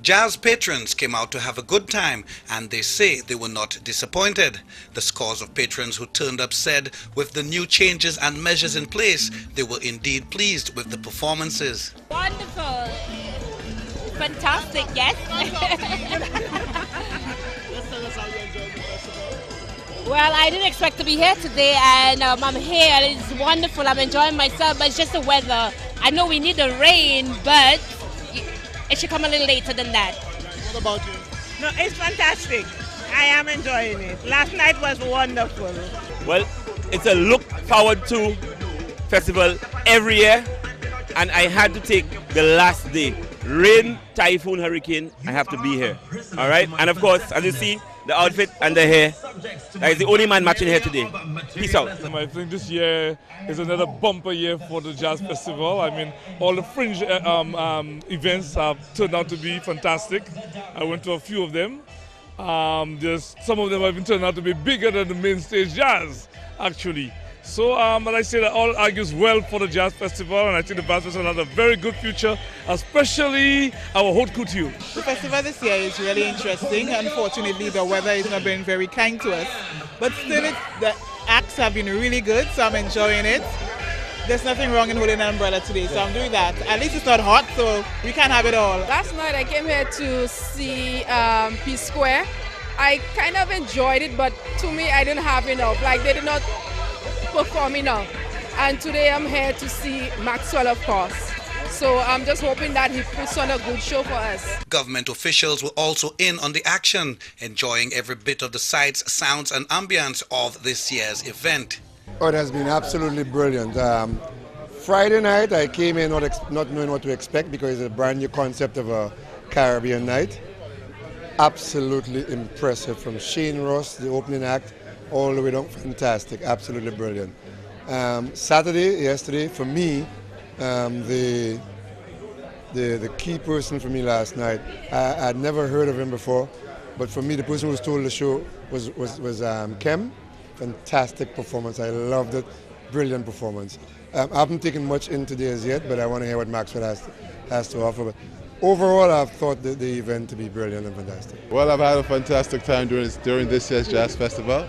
Jazz patrons came out to have a good time, and they say they were not disappointed. The scores of patrons who turned up said with the new changes and measures in place, they were indeed pleased with the performances. Wonderful. Fantastic, yes. Well, I didn't expect to be here today, and I'm here, and it's wonderful. I'm enjoying myself, but it's just the weather. I know we need the rain, but it should come a little later than that. What about you? No, it's fantastic. I am enjoying it. Last night was wonderful. Well, it's a look forward to festival every year, and I had to take the last day. Rain, typhoon, hurricane, I have to be here. All right? And of course, as you see, the outfit and the hair, that is the only man matching here today. Peace out. I think this year is another bumper year for the Jazz Festival. I mean, all the fringe events have turned out to be fantastic. I went to a few of them. Some of them have even turned out to be bigger than the main stage jazz, actually. So, but I say that all argues well for the Jazz Festival, and I think the Jazz Festival has a very good future, especially our haute couture. The festival this year is really interesting. Unfortunately, the weather is not being very kind to us. But still, the acts have been really good, so I'm enjoying it. There's nothing wrong in holding an umbrella today, so I'm doing that. At least it's not hot, so we can't have it all. Last night I came here to see P Square. I kind of enjoyed it, but to me I didn't have enough. Like, they did not perform enough. And today I'm here to see Maxwell, of course. So I'm just hoping that he puts on a good show for us. Government officials were also in on the action, enjoying every bit of the sights, sounds and ambience of this year's event. Oh, it has been absolutely brilliant. Friday night I came in not knowing what to expect because it's a brand new concept of a Caribbean night. Absolutely impressive, from Shane Ross, the opening act, all the way down. Fantastic, absolutely brilliant. Yesterday, for me, the key person for me last night, I'd never heard of him before, but for me, the person who stole the show was Kem. Fantastic performance, I loved it, brilliant performance. I haven't taken much in today as yet, but I want to hear what Maxwell has to offer. But overall, I've thought the event to be brilliant and fantastic. Well, I've had a fantastic time during this year's Jazz Festival.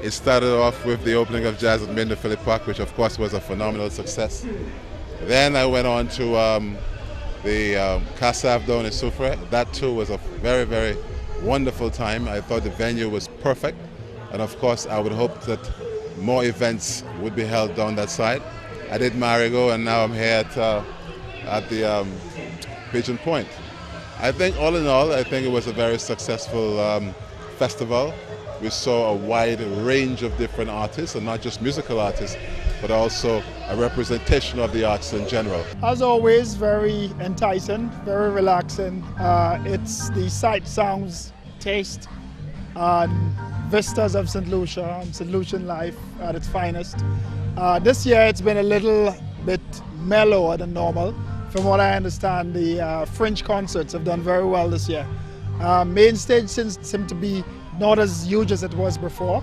It started off with the opening of Jazz at Minder Phillip Park, which of course was a phenomenal success. Then I went on to the Kassav down in Soufrière. That too was a very, very wonderful time. I thought the venue was perfect. And of course, I would hope that more events would be held down that side. I did Marigot, and now I'm here at the Pigeon Point. I think all in all, I think it was a very successful festival. We saw a wide range of different artists, and not just musical artists, but also a representation of the arts in general. As always, very enticing, very relaxing. It's the sight, sounds, taste, and vistas of St. Lucia and St. Lucian life at its finest. This year it's been a little bit mellower than normal. From what I understand, the French concerts have done very well this year. Main stage seems to be not as huge as it was before,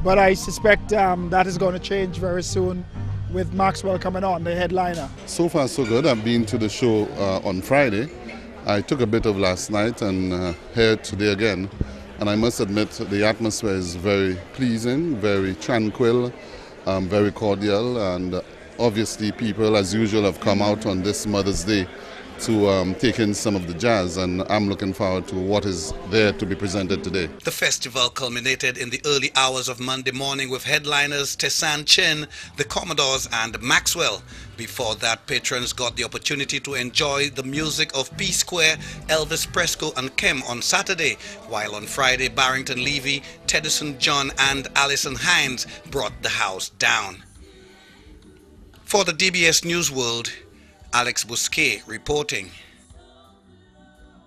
but I suspect that is going to change very soon with Maxwell coming on, the headliner. So far so good. I've been to the show on Friday. I took a bit of last night and here today again. And I must admit the atmosphere is very pleasing, very tranquil, very cordial, and obviously people as usual have come out on this Mother's Day to take in some of the jazz, and I'm looking forward to what is there to be presented today. The festival culminated in the early hours of Monday morning with headliners Tessanne Chin, the Commodores and Maxwell. Before that, patrons got the opportunity to enjoy the music of P Square, Elvis Presley and Kem on Saturday, while on Friday, Barrington Levy, Teddyson John and Alison Hines brought the house down. For the DBS News World, Alex Bousquet reporting.